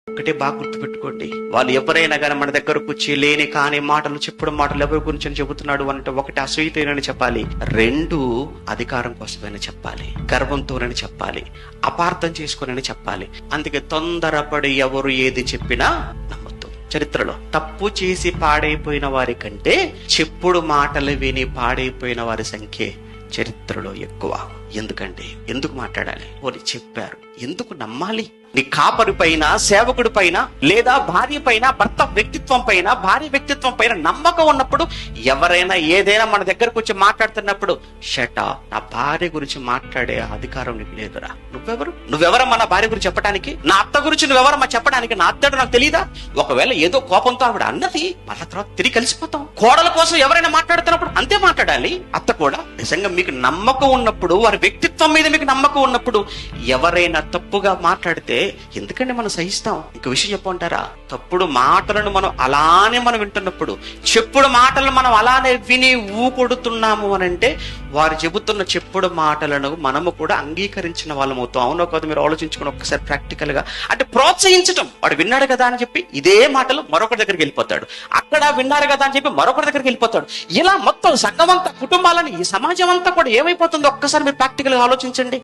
ఒకటే బాగా గుర్తుపెట్టుకోండి, వాళ్ళు ఎవరైనా కానీ మన దగ్గరకు వచ్చి లేని కాని మాటలు చెప్పడం మాటలు ఎవరి గురించి చెబుతున్నాడు అంటే, ఒకటి అసూయతోనని చెప్పాలి, రెండు అధికారం కోసమైనా చెప్పాలి, గర్వంతోనని చెప్పాలి, అపార్థం చేసుకుని చెప్పాలి. అందుకే తొందరపడి ఎవరు ఏది చెప్పినా నమ్మొద్దు. చరిత్రలో తప్పు చేసి పాడైపోయిన వారి కంటే చెప్పుడు మాటలు విని పాడైపోయిన వారి సంఖ్య చరిత్రలో ఎక్కువ. ఎందుకంటే ఎందుకు మాట్లాడాలి? వాళ్ళు చెప్పారు, ఎందుకు నమ్మాలి? నీ కాపరి పైన, సేవకుడి పైన, లేదా భార్య పైన, భర్త వ్యక్తిత్వం పైన, భార్య వ్యక్తిత్వం పైన నమ్మకం ఉన్నప్పుడు ఎవరైనా ఏదైనా మన దగ్గరకు వచ్చి మాట్లాడుతున్నప్పుడు షటా, నా భార్య గురించి మాట్లాడే అధికారం నీకు లేదురా. నువ్వెవరమ్మా నా భార్య గురించి చెప్పడానికి? నా అత్త గురించి నువ్వెవరమ్మా చెప్పడానికి? నా అత్తడు నాకు తెలీదా? ఒకవేళ ఏదో కోపంతో ఆవిడ అన్నది, మళ్ళా తర్వాత తిరిగి కలిసిపోతాం. కోడల కోసం ఎవరైనా మాట్లాడుతున్నప్పుడు అంతే మాట్లాడాలి. అత్త కూడా నిజంగా మీకు నమ్మకం ఉన్నప్పుడు, వారి వ్యక్తిత్వం మీద మీకు నమ్మకం ఉన్నప్పుడు ఎవరైనా తప్పుగా మాట్లాడితే ఎందుకంటే మనం సహిస్తాం. ఇంకో విషయం చెప్పంటారా, తప్పుడు మాటలను మనం వింటున్నప్పుడు, చెప్పుడు మాటలను మనం అలానే విని ఊకొడుతున్నాము అని అంటే వారు చెబుతున్న చెప్పుడు మాటలను మనము కూడా అంగీకరించిన వాళ్ళం అవుతాం. అవునో కాదు మీరు ఆలోచించుకుని ఒక్కసారి ప్రాక్టికల్ గా. అంటే ప్రోత్సహించటం, వాడు విన్నాడు కదా అని చెప్పి ఇదే మాటలు మరొకరి దగ్గరికి వెళ్ళిపోతాడు, అక్కడ విన్నారు కదా అని చెప్పి మరొకరి దగ్గరికి వెళ్ళిపోతాడు. ఇలా మొత్తం సంఘం అంతా, కుటుంబాలని, ఈ సమాజం అంతా కూడా ఏమైపోతుందో ఒక్కసారి మీరు ప్రాక్టికల్ గా ఆలోచించండి.